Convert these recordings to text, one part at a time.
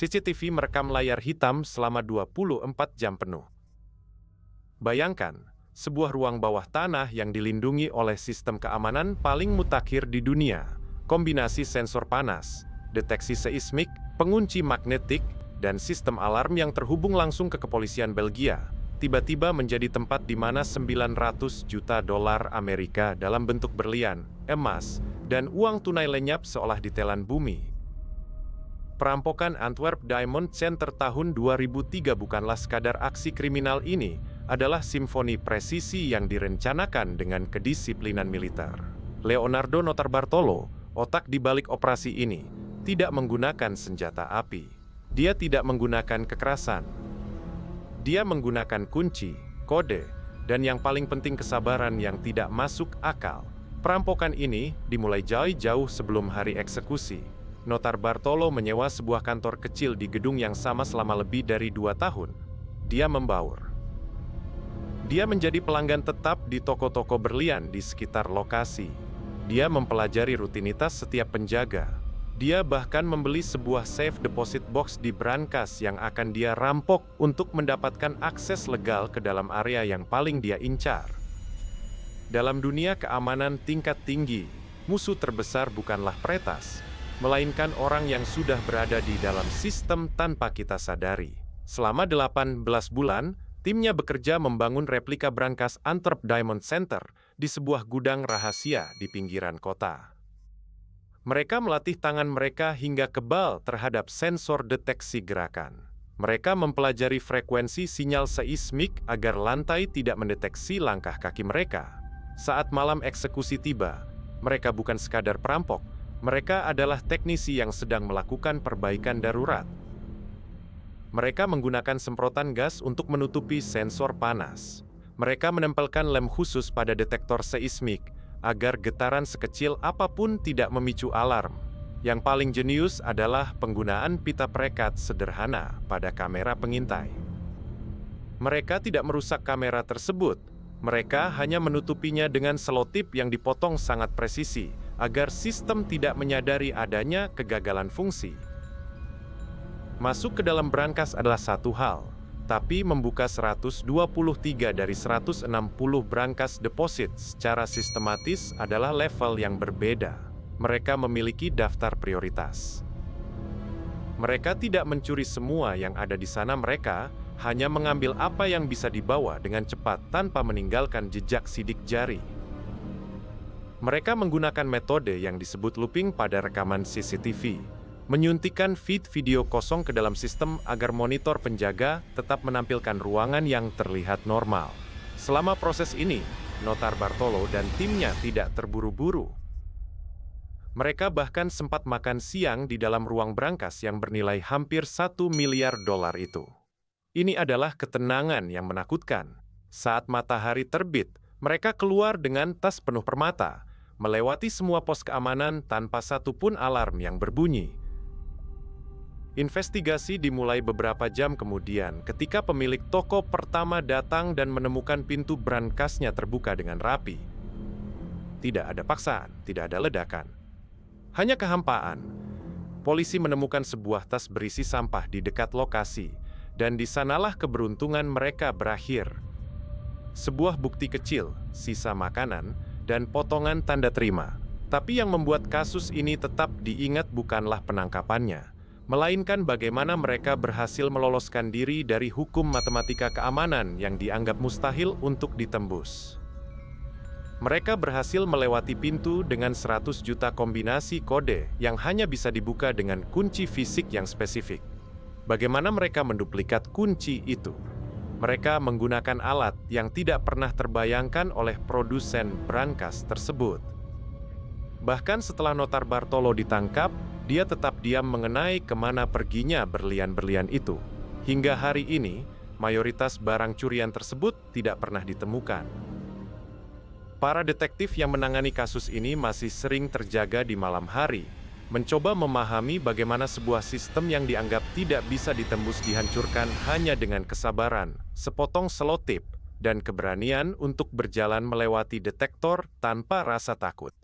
CCTV merekam layar hitam selama 24 jam penuh. Bayangkan, sebuah ruang bawah tanah yang dilindungi oleh sistem keamanan paling mutakhir di dunia. Kombinasi sensor panas, deteksi seismik, pengunci magnetik, dan sistem alarm yang terhubung langsung ke kepolisian Belgia, tiba-tiba menjadi tempat di mana 900 juta dolar Amerika dalam bentuk berlian, emas, dan uang tunai lenyap seolah ditelan bumi. Perampokan Antwerp Diamond Center tahun 2003 bukanlah sekadar aksi kriminal, ini adalah simfoni presisi yang direncanakan dengan kedisiplinan militer. Leonardo Notarbartolo, otak di balik operasi ini, tidak menggunakan senjata api. Dia tidak menggunakan kekerasan. Dia menggunakan kunci, kode, dan yang paling penting kesabaran yang tidak masuk akal. Perampokan ini dimulai jauh-jauh sebelum hari eksekusi. Notarbartolo menyewa sebuah kantor kecil di gedung yang sama selama lebih dari 2 tahun. Dia membaur. Dia menjadi pelanggan tetap di toko-toko berlian di sekitar lokasi. Dia mempelajari rutinitas setiap penjaga. Dia bahkan membeli sebuah safe deposit box di brankas yang akan dia rampok untuk mendapatkan akses legal ke dalam area yang paling dia incar. Dalam dunia keamanan tingkat tinggi, musuh terbesar bukanlah peretas, melainkan orang yang sudah berada di dalam sistem tanpa kita sadari. Selama 18 bulan, timnya bekerja membangun replika brankas Antwerp Diamond Center di sebuah gudang rahasia di pinggiran kota. Mereka melatih tangan mereka hingga kebal terhadap sensor deteksi gerakan. Mereka mempelajari frekuensi sinyal seismik agar lantai tidak mendeteksi langkah kaki mereka. Saat malam eksekusi tiba, mereka bukan sekadar perampok, mereka adalah teknisi yang sedang melakukan perbaikan darurat. Mereka menggunakan semprotan gas untuk menutupi sensor panas. Mereka menempelkan lem khusus pada detektor seismik agar getaran sekecil apapun tidak memicu alarm. Yang paling jenius adalah penggunaan pita perekat sederhana pada kamera pengintai. Mereka tidak merusak kamera tersebut. Mereka hanya menutupinya dengan selotip yang dipotong sangat presisi, agar sistem tidak menyadari adanya kegagalan fungsi. Masuk ke dalam brankas adalah satu hal, tapi membuka 123 dari 160 brankas deposit secara sistematis adalah level yang berbeda. Mereka memiliki daftar prioritas. Mereka tidak mencuri semua yang ada di sana, mereka hanya mengambil apa yang bisa dibawa dengan cepat tanpa meninggalkan jejak sidik jari. Mereka menggunakan metode yang disebut looping pada rekaman CCTV, menyuntikkan feed video kosong ke dalam sistem agar monitor penjaga tetap menampilkan ruangan yang terlihat normal. Selama proses ini, Notarbartolo dan timnya tidak terburu-buru. Mereka bahkan sempat makan siang di dalam ruang brankas yang bernilai hampir $1 miliar itu. Ini adalah ketenangan yang menakutkan. Saat matahari terbit, mereka keluar dengan tas penuh permata, melewati semua pos keamanan tanpa satu pun alarm yang berbunyi. Investigasi dimulai beberapa jam kemudian ketika pemilik toko pertama datang dan menemukan pintu brankasnya terbuka dengan rapi. Tidak ada paksaan, tidak ada ledakan. Hanya kehampaan. Polisi menemukan sebuah tas berisi sampah di dekat lokasi, dan di sanalah keberuntungan mereka berakhir. Sebuah bukti kecil, sisa makanan, dan potongan tanda terima. Tapi yang membuat kasus ini tetap diingat bukanlah penangkapannya, melainkan bagaimana mereka berhasil meloloskan diri dari hukum matematika keamanan yang dianggap mustahil untuk ditembus. Mereka berhasil melewati pintu dengan 100 juta kombinasi kode yang hanya bisa dibuka dengan kunci fisik yang spesifik. Bagaimana mereka menduplikat kunci itu? Mereka menggunakan alat yang tidak pernah terbayangkan oleh produsen brankas tersebut. Bahkan setelah Notarbartolo ditangkap, dia tetap diam mengenai kemana perginya berlian-berlian itu. Hingga hari ini, mayoritas barang curian tersebut tidak pernah ditemukan. Para detektif yang menangani kasus ini masih sering terjaga di malam hari, mencoba memahami bagaimana sebuah sistem yang dianggap tidak bisa ditembus dihancurkan hanya dengan kesabaran, sepotong selotip, dan keberanian untuk berjalan melewati detektor tanpa rasa takut.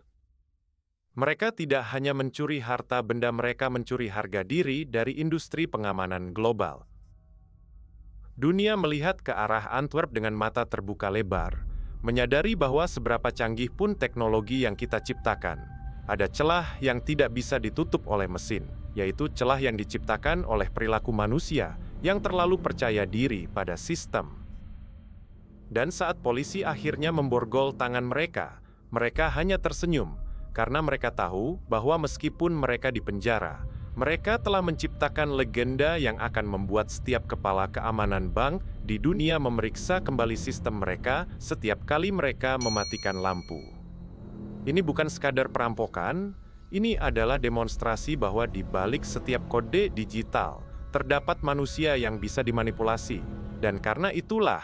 Mereka tidak hanya mencuri harta benda, mereka mencuri harga diri dari industri pengamanan global. Dunia melihat ke arah Antwerp dengan mata terbuka lebar, menyadari bahwa seberapa canggih pun teknologi yang kita ciptakan, ada celah yang tidak bisa ditutup oleh mesin, yaitu celah yang diciptakan oleh perilaku manusia yang terlalu percaya diri pada sistem. Dan saat polisi akhirnya memborgol tangan mereka, mereka hanya tersenyum, karena mereka tahu bahwa meskipun mereka dipenjara, mereka telah menciptakan legenda yang akan membuat setiap kepala keamanan bank di dunia memeriksa kembali sistem mereka setiap kali mereka mematikan lampu. Ini bukan sekadar perampokan, ini adalah demonstrasi bahwa di balik setiap kode digital terdapat manusia yang bisa dimanipulasi. Dan karena itulah